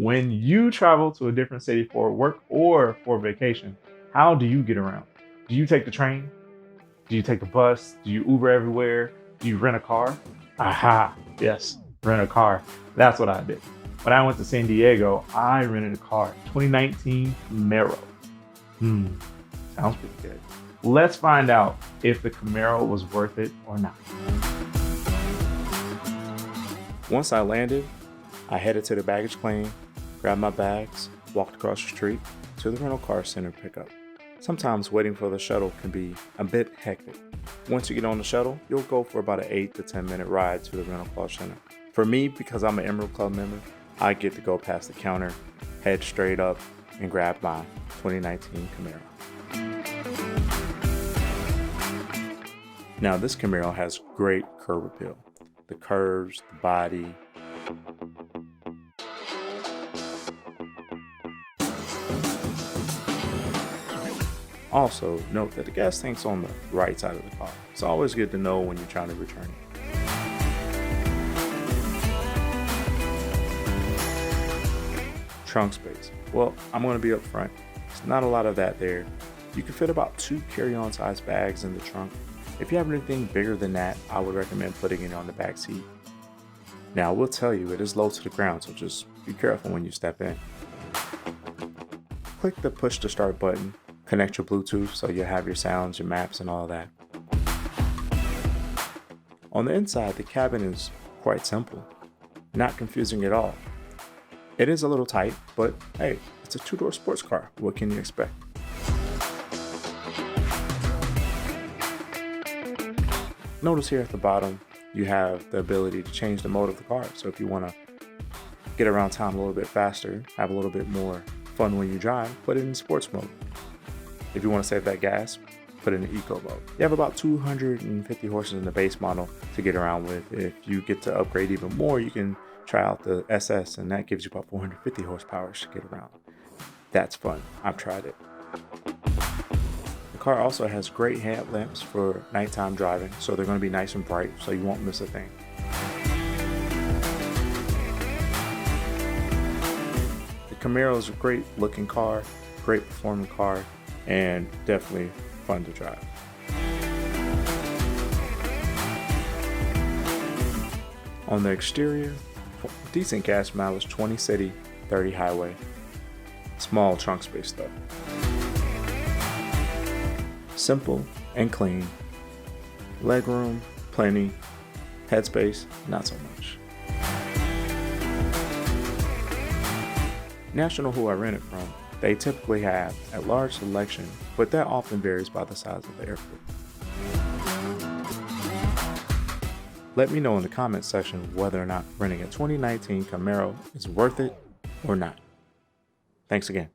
When you travel to a different city for work or for vacation, how do you get around? Do you take the train? Do you take the bus? Do you Uber everywhere? Do you rent a car? Aha, yes, rent a car. That's what I did. When I went to San Diego, I rented a car, 2019 Camaro. Sounds pretty good. Let's find out if the Camaro was worth it or not. Once I landed, I headed to the baggage claim, grabbed my bags, walked across the street to the rental car center pickup. Sometimes waiting for the shuttle can be a bit hectic. Once you get on the shuttle, you'll go for about an 8 to 10 minute ride to the rental car center. For me, because I'm an Emerald Club member, I get to go past the counter, head straight up, and grab my 2019 Camaro. Now, this Camaro has great curb appeal. The curves, the body. Also, note that the gas tank's on the right side of the car. It's always good to know when you're trying to return it. Trunk space. Well, I'm going to be up front. There's not a lot of that there. You can fit about 2 carry-on size bags in the trunk. If you have anything bigger than that, I would recommend putting it on the back seat. Now, I will tell you, it is low to the ground, so just be careful when you step in. Click the push to start button. Connect your Bluetooth so you'll have your sounds, your maps, and all that. On the inside, the cabin is quite simple, not confusing at all. It is a little tight, but hey, it's a 2-door sports car. What can you expect? Notice here at the bottom, you have the ability to change the mode of the car. So if you want to get around town a little bit faster, have a little bit more fun when you drive, put it in sports mode. If you want to save that gas, put it in eco mode. You have about 250 horses in the base model to get around with. If you get to upgrade even more, you can try out the SS, and that gives you about 450 horsepower to get around. That's fun. I've tried it. The car also has great headlamps for nighttime driving, so they're going to be nice and bright, so you won't miss a thing. The Camaro is a great looking car, great performing car, and definitely fun to drive. On the exterior, decent gas mileage, 20 city, 30 highway. Small trunk space though. Simple and clean. Legroom, plenty. Headspace, not so much. National, who I rented from, they typically have a large selection, but that often varies by the size of the airport. Let me know in the comments section whether or not renting a 2019 Camaro is worth it or not. Thanks again.